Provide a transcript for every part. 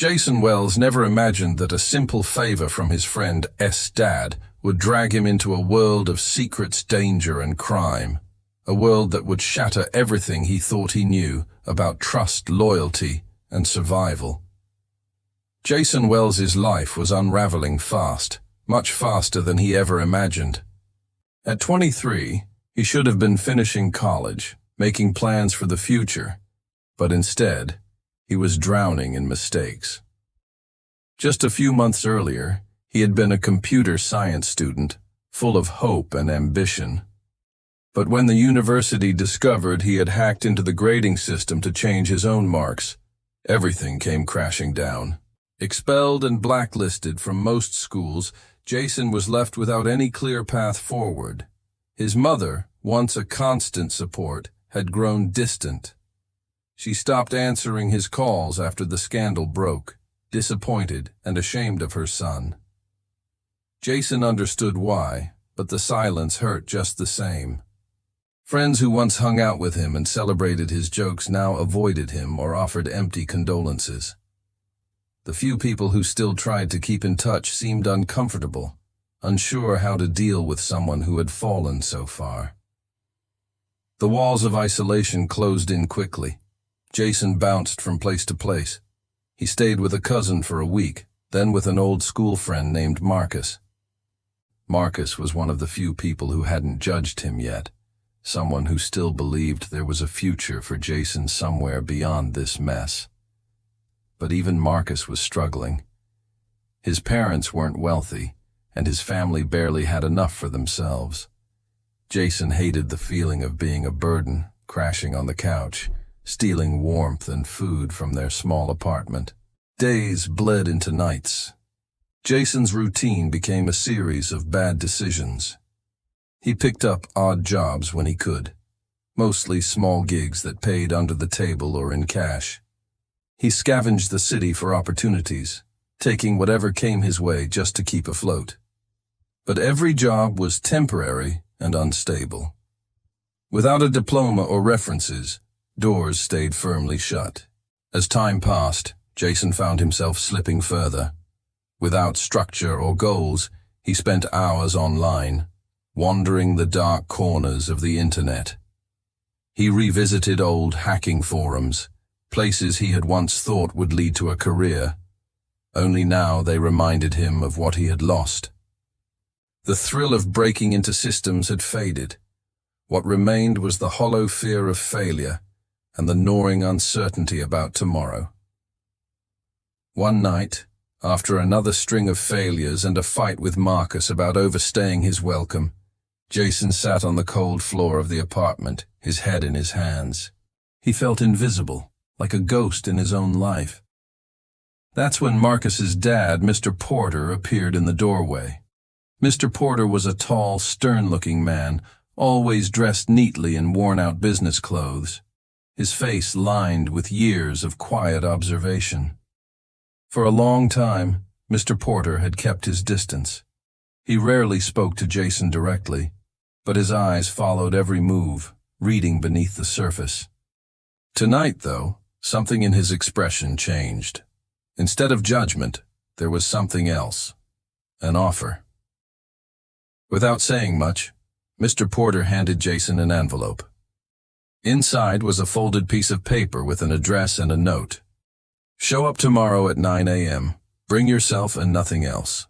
Jason Wells never imagined that a simple favor from his friend S. Dad would drag him into a world of secrets, danger, and crime. A world that would shatter everything he thought he knew about trust, loyalty, and survival. Jason Wells's life was unraveling fast, much faster than he ever imagined. At 23, he should have been finishing college, making plans for the future, but instead, he was drowning in mistakes. Just a few months earlier, he had been a computer science student, full of hope and ambition. But when the university discovered he had hacked into the grading system to change his own marks, everything came crashing down. Expelled and blacklisted from most schools, Jason was left without any clear path forward. His mother, once a constant support, had grown distant. She stopped answering his calls after the scandal broke, disappointed and ashamed of her son. Jason understood why, but the silence hurt just the same. Friends who once hung out with him and celebrated his jokes now avoided him or offered empty condolences. The few people who still tried to keep in touch seemed uncomfortable, unsure how to deal with someone who had fallen so far. The walls of isolation closed in quickly. Jason bounced from place to place. He stayed with a cousin for a week, then with an old school friend named Marcus. Marcus was one of the few people who hadn't judged him yet, someone who still believed there was a future for Jason somewhere beyond this mess. But even Marcus was struggling. His parents weren't wealthy, and his family barely had enough for themselves. Jason hated the feeling of being a burden, crashing on the couch, stealing warmth and food from their small apartment. Days bled into nights. Jason's routine became a series of bad decisions. He picked up odd jobs when he could, mostly small gigs that paid under the table or in cash. He scavenged the city for opportunities, taking whatever came his way just to keep afloat. But every job was temporary and unstable. Without a diploma or references, doors stayed firmly shut. As time passed, Jason found himself slipping further. Without structure or goals, he spent hours online, wandering the dark corners of the internet. He revisited old hacking forums, places he had once thought would lead to a career. Only now they reminded him of what he had lost. The thrill of breaking into systems had faded. What remained was the hollow fear of failure and the gnawing uncertainty about tomorrow. One night, after another string of failures and a fight with Marcus about overstaying his welcome, Jason sat on the cold floor of the apartment, his head in his hands. He felt invisible, like a ghost in his own life. That's when Marcus's dad, Mr. Porter, appeared in the doorway. Mr. Porter was a tall, stern-looking man, always dressed neatly in worn-out business clothes, his face lined with years of quiet observation. For a long time, Mr. Porter had kept his distance. He rarely spoke to Jason directly, but his eyes followed every move, reading beneath the surface. Tonight, though, something in his expression changed. Instead of judgment, there was something else. An offer. Without saying much, Mr. Porter handed Jason an envelope. Inside was a folded piece of paper with an address and a note. "Show up tomorrow at 9 a.m. Bring yourself and nothing else."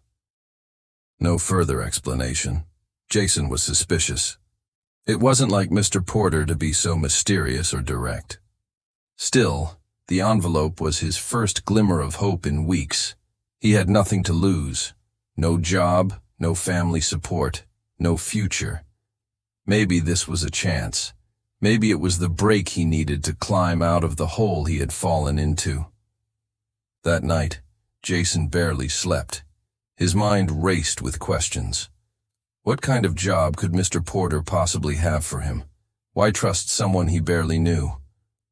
No further explanation. Jason was suspicious. It wasn't like Mr. Porter to be so mysterious or direct. Still, the envelope was his first glimmer of hope in weeks. He had nothing to lose. No job, no family support, no future. Maybe this was a chance. Maybe it was the break he needed to climb out of the hole he had fallen into. That night, Jason barely slept. His mind raced with questions. What kind of job could Mr. Porter possibly have for him? Why trust someone he barely knew?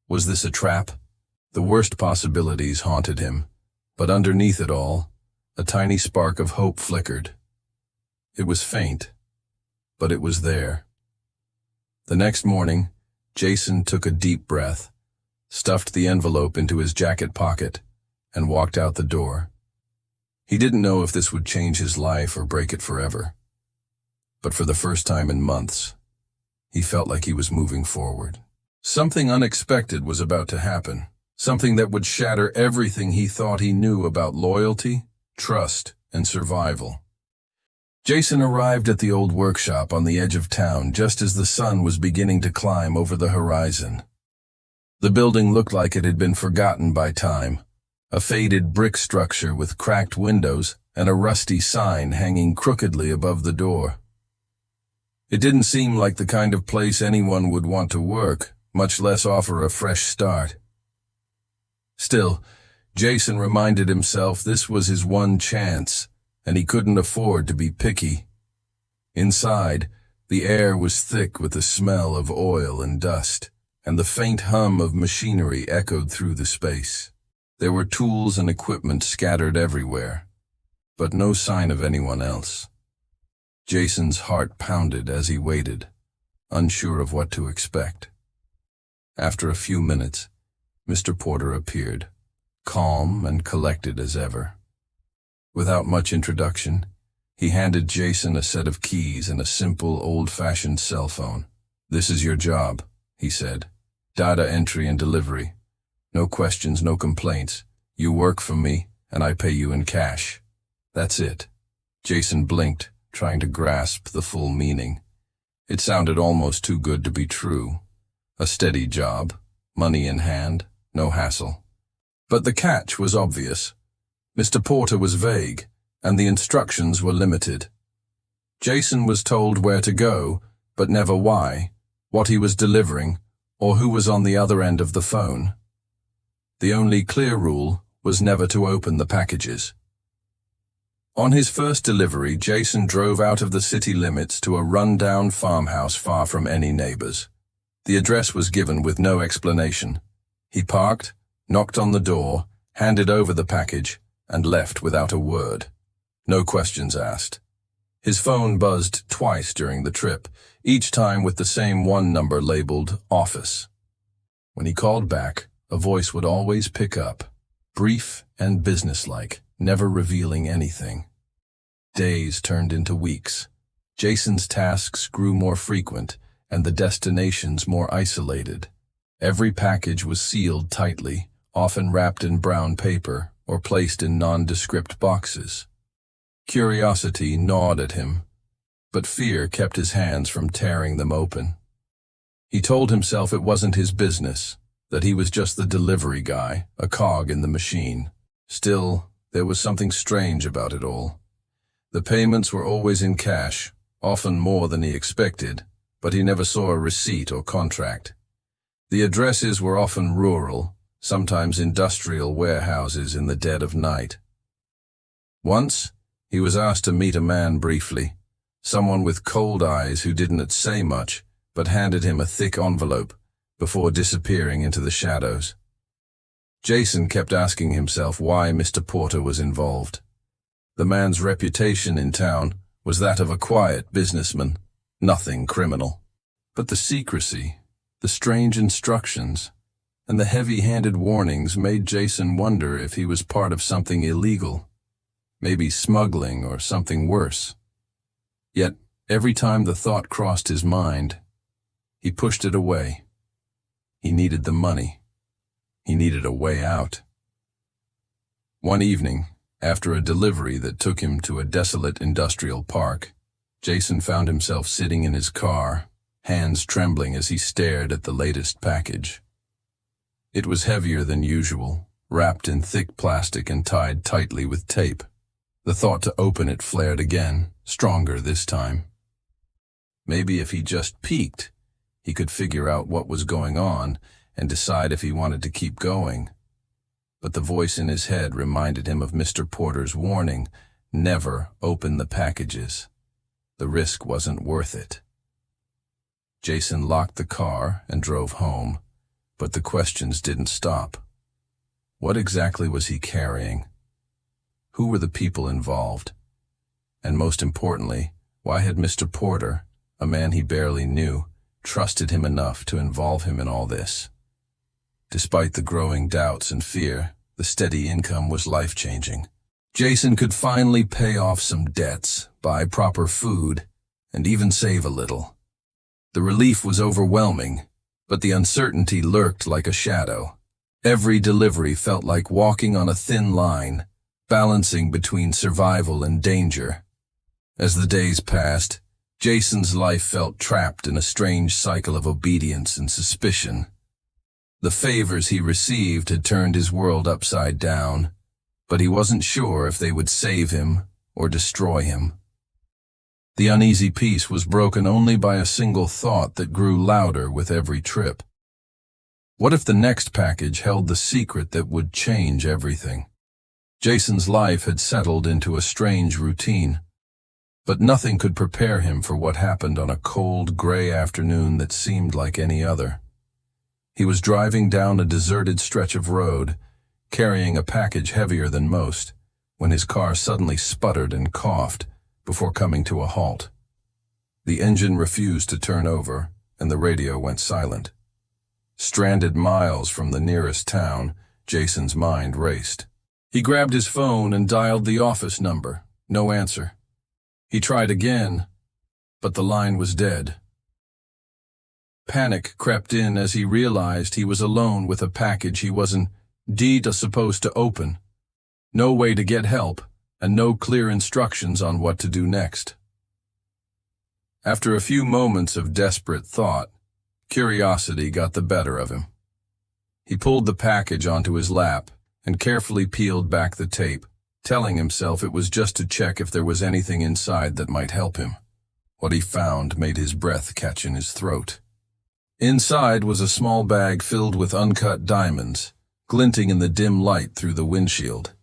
Was this a trap? The worst possibilities haunted him, but underneath it all, a tiny spark of hope flickered. It was faint, but it was there. The next morning, Jason took a deep breath, stuffed the envelope into his jacket pocket, and walked out the door. He didn't know if this would change his life or break it forever. But for the first time in months, he felt like he was moving forward. Something unexpected was about to happen, something that would shatter everything he thought he knew about loyalty, trust, and survival. Jason arrived at the old workshop on the edge of town just as the sun was beginning to climb over the horizon. The building looked like it had been forgotten by time, a faded brick structure with cracked windows and a rusty sign hanging crookedly above the door. It didn't seem like the kind of place anyone would want to work, much less offer a fresh start. Still, Jason reminded himself this was his one chance, and he couldn't afford to be picky. Inside, the air was thick with the smell of oil and dust, and the faint hum of machinery echoed through the space. There were tools and equipment scattered everywhere, but no sign of anyone else. Jason's heart pounded as he waited, unsure of what to expect. After a few minutes, Mr. Porter appeared, calm and collected as ever. Without much introduction, he handed Jason a set of keys and a simple, old-fashioned cell phone. "This is your job," he said. "Data entry and delivery. No questions, no complaints. You work for me, and I pay you in cash. That's it." Jason blinked, trying to grasp the full meaning. It sounded almost too good to be true. A steady job, money in hand, no hassle. But the catch was obvious. Mr. Porter was vague, and the instructions were limited. Jason was told where to go, but never why, what he was delivering, or who was on the other end of the phone. The only clear rule was never to open the packages. On his first delivery, Jason drove out of the city limits to a run-down farmhouse far from any neighbors. The address was given with no explanation. He parked, knocked on the door, handed over the package, and left without a word. No questions asked. His phone buzzed twice during the trip, each time with the same one number labeled office. When he called back, a voice would always pick up, brief and businesslike, never revealing anything. Days turned into weeks. Jason's tasks grew more frequent, and the destinations more isolated. Every package was sealed tightly, often wrapped in brown paper or placed in nondescript boxes. Curiosity gnawed at him, but fear kept his hands from tearing them open. He told himself it wasn't his business, that he was just the delivery guy, a cog in the machine. Still, there was something strange about it all. The payments were always in cash, often more than he expected, but he never saw a receipt or contract. The addresses were often rural, sometimes industrial warehouses in the dead of night. Once, he was asked to meet a man briefly, someone with cold eyes who didn't say much, but handed him a thick envelope before disappearing into the shadows. Jason kept asking himself why Mr. Porter was involved. The man's reputation in town was that of a quiet businessman, nothing criminal. But the secrecy, the strange instructions, and the heavy-handed warnings made Jason wonder if he was part of something illegal, maybe smuggling or something worse. Yet, every time the thought crossed his mind, he pushed it away. He needed the money. He needed a way out. One evening, after a delivery that took him to a desolate industrial park, Jason found himself sitting in his car, hands trembling as he stared at the latest package. It was heavier than usual, wrapped in thick plastic and tied tightly with tape. The thought to open it flared again, stronger this time. Maybe if he just peeked, he could figure out what was going on and decide if he wanted to keep going. But the voice in his head reminded him of Mr. Porter's warning, never open the packages. The risk wasn't worth it. Jason locked the car and drove home, but the questions didn't stop. What exactly was he carrying? Who were the people involved? And most importantly, why had Mr. Porter, a man he barely knew, trusted him enough to involve him in all this? Despite the growing doubts and fear, The steady income was life-changing. Jason could finally pay off some debts, buy proper food, and even save a little. The relief was overwhelming, but the uncertainty lurked like a shadow. Every delivery felt like walking on a thin line, balancing between survival and danger. As the days passed, Jason's life felt trapped in a strange cycle of obedience and suspicion. The favors he received had turned his world upside down, but he wasn't sure if they would save him or destroy him. The uneasy peace was broken only by a single thought that grew louder with every trip. What if the next package held the secret that would change everything? Jason's life had settled into a strange routine, but nothing could prepare him for what happened on a cold, gray afternoon that seemed like any other. He was driving down a deserted stretch of road, carrying a package heavier than most, when his car suddenly sputtered and coughed before coming to a halt. The engine refused to turn over, and the radio went silent. Stranded miles from the nearest town, Jason's mind raced. He grabbed his phone and dialed the office number. No answer. He tried again, but the line was dead. Panic crept in as he realized he was alone with a package he wasn't supposed to open. No way to get help, and no clear instructions on what to do next. After a few moments of desperate thought, curiosity got the better of him. He pulled the package onto his lap and carefully peeled back the tape, telling himself it was just to check if there was anything inside that might help him. What he found made his breath catch in his throat. Inside was a small bag filled with uncut diamonds, glinting in the dim light through the windshield.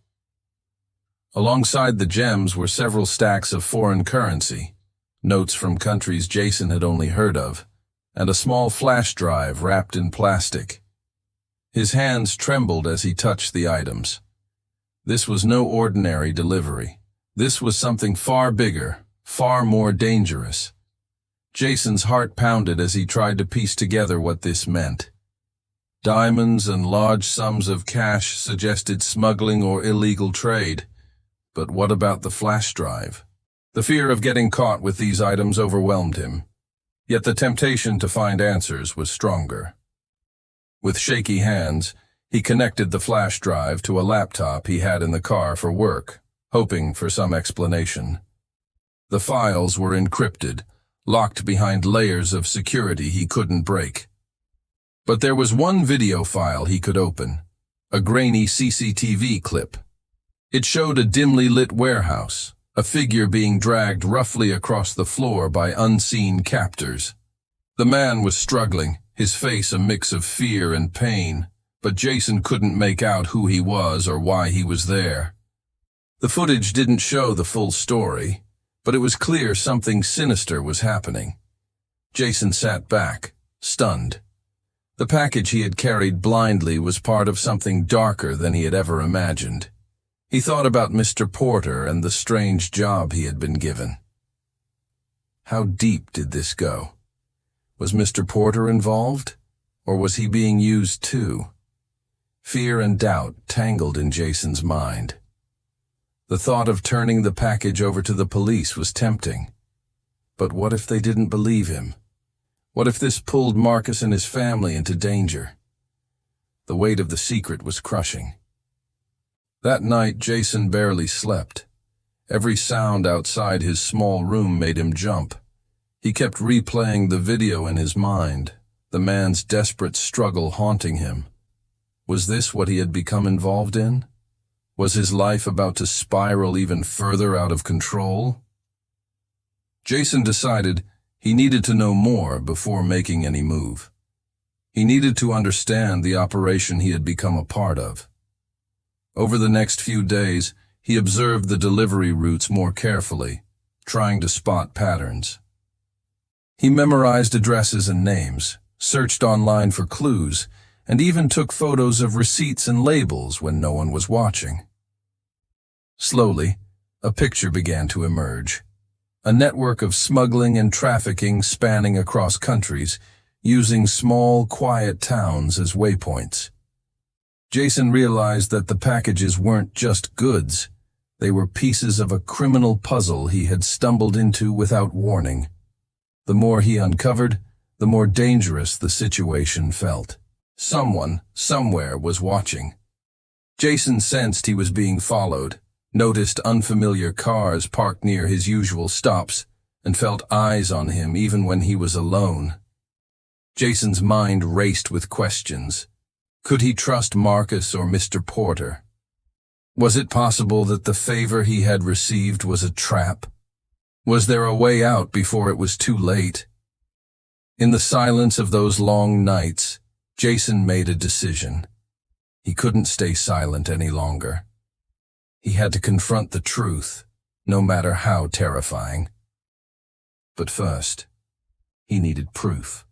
Alongside the gems were several stacks of foreign currency, notes from countries Jason had only heard of, and a small flash drive wrapped in plastic. His hands trembled as he touched the items. This was no ordinary delivery. This was something far bigger, far more dangerous. Jason's heart pounded as he tried to piece together what this meant. Diamonds and large sums of cash suggested smuggling or illegal trade. But what about the flash drive? The fear of getting caught with these items overwhelmed him. Yet the temptation to find answers was stronger. With shaky hands, he connected the flash drive to a laptop he had in the car for work, hoping for some explanation. The files were encrypted, locked behind layers of security he couldn't break. But there was one video file he could open, a grainy CCTV clip. It showed a dimly lit warehouse, a figure being dragged roughly across the floor by unseen captors. The man was struggling, his face a mix of fear and pain, but Jason couldn't make out who he was or why he was there. The footage didn't show the full story, but it was clear something sinister was happening. Jason sat back, stunned. The package he had carried blindly was part of something darker than he had ever imagined. He thought about Mr. Porter and the strange job he had been given. How deep did this go? Was Mr. Porter involved, or was he being used too? Fear and doubt tangled in Jason's mind. The thought of turning the package over to the police was tempting. But what if they didn't believe him? What if this pulled Marcus and his family into danger? The weight of the secret was crushing. That night, Jason barely slept. Every sound outside his small room made him jump. He kept replaying the video in his mind, the man's desperate struggle haunting him. Was this what he had become involved in? Was his life about to spiral even further out of control? Jason decided he needed to know more before making any move. He needed to understand the operation he had become a part of. Over the next few days, he observed the delivery routes more carefully, trying to spot patterns. He memorized addresses and names, searched online for clues, and even took photos of receipts and labels when no one was watching. Slowly, a picture began to emerge. A network of smuggling and trafficking spanning across countries, using small, quiet towns as waypoints. Jason realized that the packages weren't just goods. They were pieces of a criminal puzzle he had stumbled into without warning. The more he uncovered, the more dangerous the situation felt. Someone, somewhere, was watching. Jason sensed he was being followed, noticed unfamiliar cars parked near his usual stops, and felt eyes on him even when he was alone. Jason's mind raced with questions. Could he trust Marcus or Mr. Porter? Was it possible that the favor he had received was a trap? Was there a way out before it was too late? In the silence of those long nights, Jason made a decision. He couldn't stay silent any longer. He had to confront the truth, no matter how terrifying. But first, he needed proof.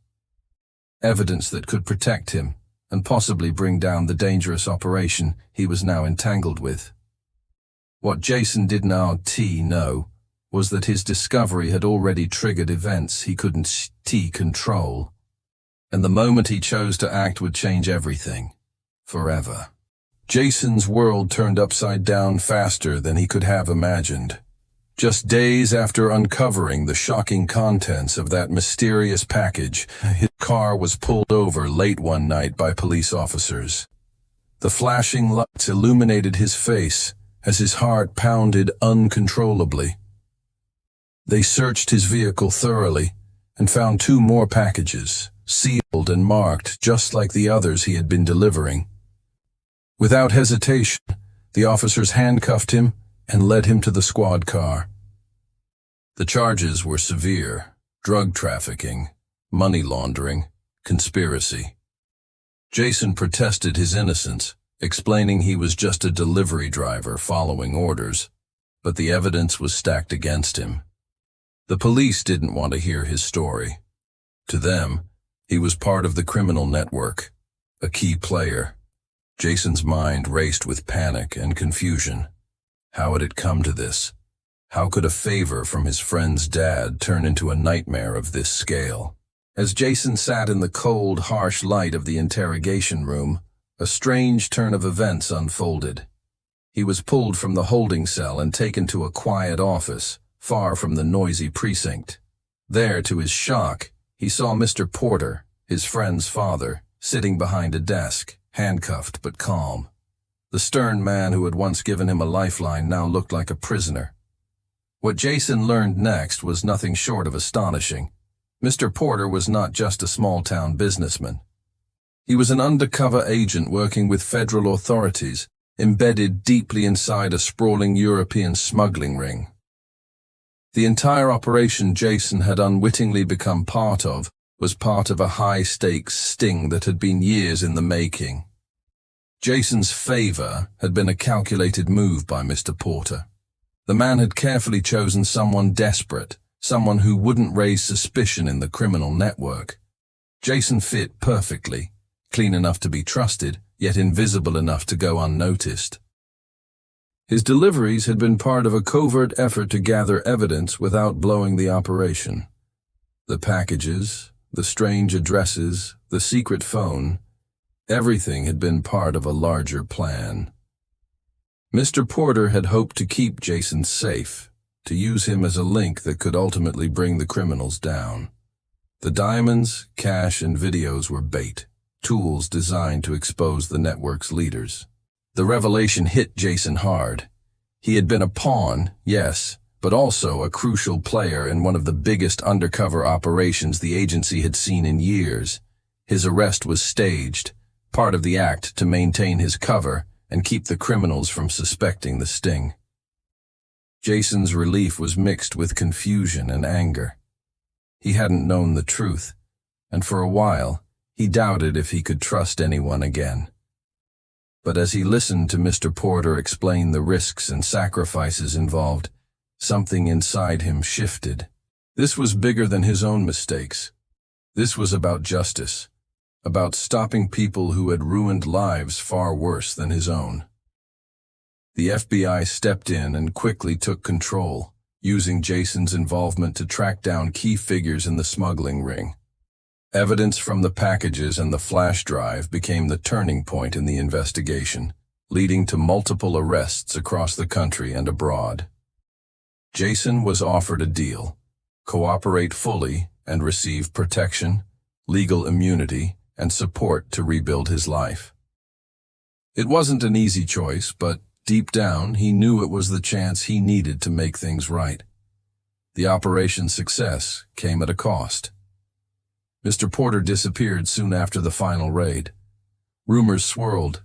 Evidence that could protect him and possibly bring down the dangerous operation he was now entangled with. What Jason did not know was that his discovery had already triggered events he couldn't control, and the moment he chose to act would change everything, forever. Jason's world turned upside down faster than he could have imagined. Just days after uncovering the shocking contents of that mysterious package, his car was pulled over late one night by police officers. The flashing lights illuminated his face as his heart pounded uncontrollably. They searched his vehicle thoroughly and found 2 more packages, sealed and marked just like the others he had been delivering. Without hesitation, the officers handcuffed him and led him to the squad car. The charges were severe: drug trafficking, money laundering, conspiracy. Jason protested his innocence, explaining he was just a delivery driver following orders, but the evidence was stacked against him. The police didn't want to hear his story. To them, he was part of the criminal network, a key player. Jason's mind raced with panic and confusion. How had it come to this? How could a favor from his friend's dad turn into a nightmare of this scale? As Jason sat in the cold, harsh light of the interrogation room, a strange turn of events unfolded. He was pulled from the holding cell and taken to a quiet office, far from the noisy precinct. There, to his shock, he saw Mr. Porter, his friend's father, sitting behind a desk, handcuffed but calm. The stern man who had once given him a lifeline now looked like a prisoner. What Jason learned next was nothing short of astonishing. Mr. Porter was not just a small-town businessman. He was an undercover agent working with federal authorities, embedded deeply inside a sprawling European smuggling ring. The entire operation Jason had unwittingly become part of was part of a high-stakes sting that had been years in the making. Jason's favor had been a calculated move by Mr. Porter. The man had carefully chosen someone desperate, someone who wouldn't raise suspicion in the criminal network. Jason fit perfectly, clean enough to be trusted, yet invisible enough to go unnoticed. His deliveries had been part of a covert effort to gather evidence without blowing the operation. The packages, the strange addresses, the secret phone, everything had been part of a larger plan. Mr. Porter had hoped to keep Jason safe, to use him as a link that could ultimately bring the criminals down. The diamonds, cash, and videos were bait, tools designed to expose the network's leaders. The revelation hit Jason hard. He had been a pawn, yes, but also a crucial player in one of the biggest undercover operations the agency had seen in years. His arrest was staged, part of the act to maintain his cover and keep the criminals from suspecting the sting. Jason's relief was mixed with confusion and anger. He hadn't known the truth, and for a while, he doubted if he could trust anyone again. But as he listened to Mr. Porter explain the risks and sacrifices involved, something inside him shifted. This was bigger than his own mistakes. This was about justice, about stopping people who had ruined lives far worse than his own. The FBI stepped in and quickly took control, using Jason's involvement to track down key figures in the smuggling ring. Evidence from the packages and the flash drive became the turning point in the investigation, leading to multiple arrests across the country and abroad. Jason was offered a deal: cooperate fully and receive protection, legal immunity, and support to rebuild his life. It wasn't an easy choice, but deep down he knew it was the chance he needed to make things right. The operation's success came at a cost. Mr. Porter disappeared soon after the final raid. Rumors swirled.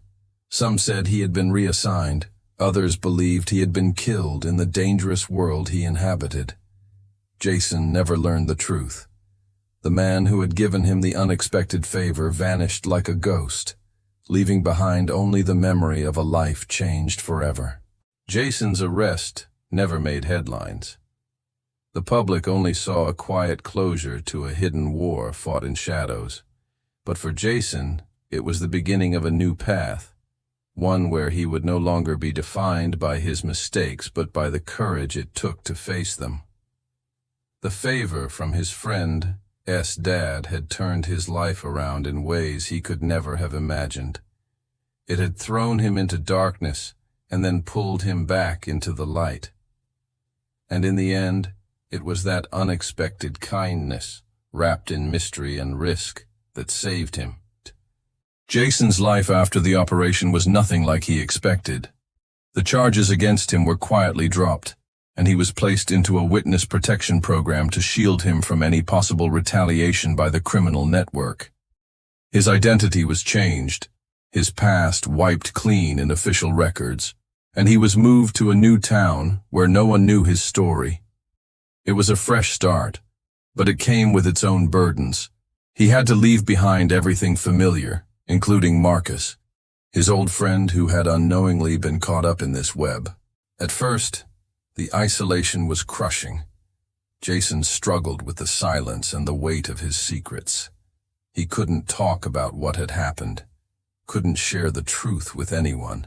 Some said he had been reassigned. Others believed he had been killed in the dangerous world he inhabited. Jason never learned the truth. The man who had given him the unexpected favor vanished like a ghost, leaving behind only the memory of a life changed forever. Jason's arrest never made headlines. The public only saw a quiet closure to a hidden war fought in shadows. But for Jason, it was the beginning of a new path, one where he would no longer be defined by his mistakes but by the courage it took to face them. The favor from his friend dad had turned his life around in ways he could never have imagined. It had thrown him into darkness and then pulled him back into the light. And in the end, it was that unexpected kindness, wrapped in mystery and risk, that saved him. Jason's life after the operation was nothing like he expected. The charges against him were quietly dropped, and he was placed into a witness protection program to shield him from any possible retaliation by the criminal network. His identity was changed, his past wiped clean in official records, and he was moved to a new town where no one knew his story. It was a fresh start, but it came with its own burdens. He had to leave behind everything familiar, including Marcus, his old friend who had unknowingly been caught up in this web. At first, the isolation was crushing. Jason struggled with the silence and the weight of his secrets. He couldn't talk about what had happened, couldn't share the truth with anyone,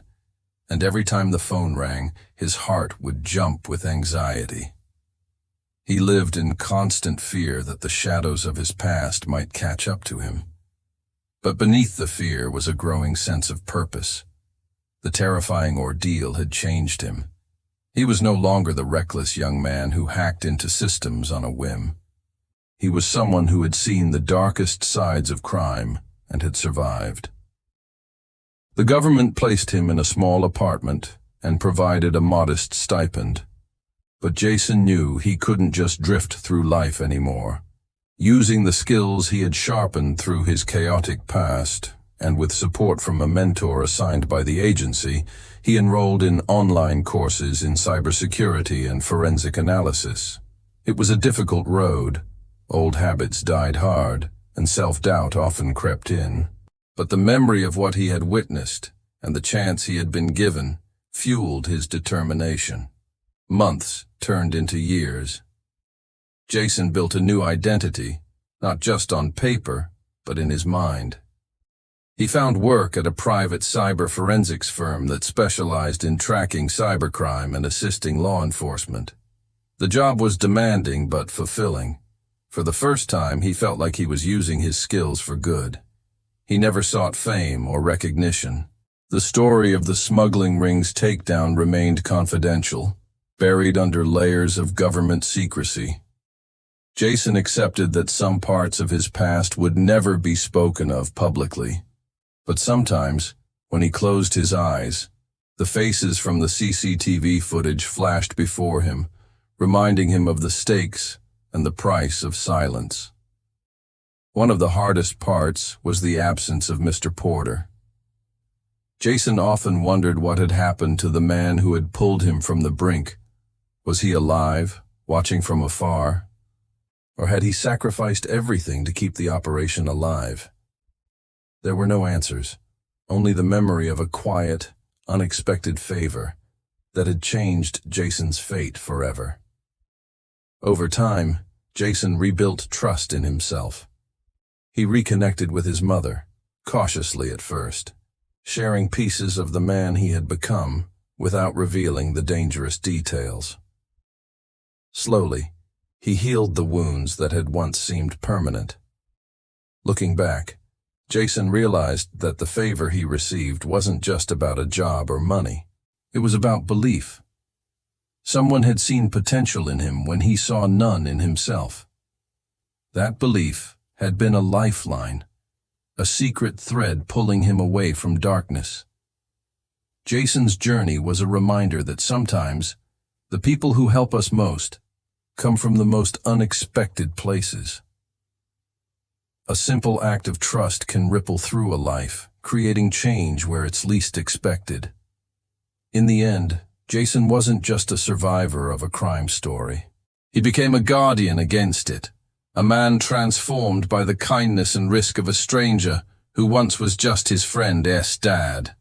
and every time the phone rang, his heart would jump with anxiety. He lived in constant fear that the shadows of his past might catch up to him. But beneath the fear was a growing sense of purpose. The terrifying ordeal had changed him. He was no longer the reckless young man who hacked into systems on a whim. He was someone who had seen the darkest sides of crime and had survived. The government placed him in a small apartment and provided a modest stipend. But Jason knew he couldn't just drift through life anymore. Using the skills he had sharpened through his chaotic past, and with support from a mentor assigned by the agency, he enrolled in online courses in cybersecurity and forensic analysis. It was a difficult road. Old habits died hard, and self-doubt often crept in. But the memory of what he had witnessed, and the chance he had been given, fueled his determination. Months turned into years. Jason built a new identity, not just on paper, but in his mind. He found work at a private cyber forensics firm that specialized in tracking cybercrime and assisting law enforcement. The job was demanding but fulfilling. For the first time, he felt like he was using his skills for good. He never sought fame or recognition. The story of the smuggling ring's takedown remained confidential, buried under layers of government secrecy. Jason accepted that some parts of his past would never be spoken of publicly. But sometimes, when he closed his eyes, the faces from the CCTV footage flashed before him, reminding him of the stakes and the price of silence. One of the hardest parts was the absence of Mr. Porter. Jason often wondered what had happened to the man who had pulled him from the brink. Was he alive, watching from afar? Or had he sacrificed everything to keep the operation alive? There were no answers, only the memory of a quiet, unexpected favor that had changed Jason's fate forever. Over time, Jason rebuilt trust in himself. He reconnected with his mother, cautiously at first, sharing pieces of the man he had become without revealing the dangerous details. Slowly, he healed the wounds that had once seemed permanent. Looking back, Jason realized that the favor he received wasn't just about a job or money. It was about belief. Someone had seen potential in him when he saw none in himself. That belief had been a lifeline, a secret thread pulling him away from darkness. Jason's journey was a reminder that sometimes the people who help us most come from the most unexpected places. A simple act of trust can ripple through a life, creating change where it's least expected. In the end, Jason wasn't just a survivor of a crime story. He became a guardian against it, a man transformed by the kindness and risk of a stranger who once was just his friend's dad.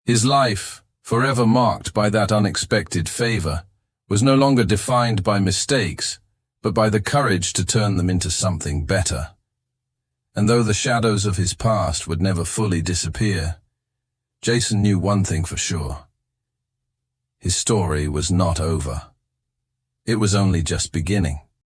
His life, forever marked by that unexpected favor, was no longer defined by mistakes, but by the courage to turn them into something better. And though the shadows of his past would never fully disappear, Jason knew one thing for sure. His story was not over. It was only just beginning.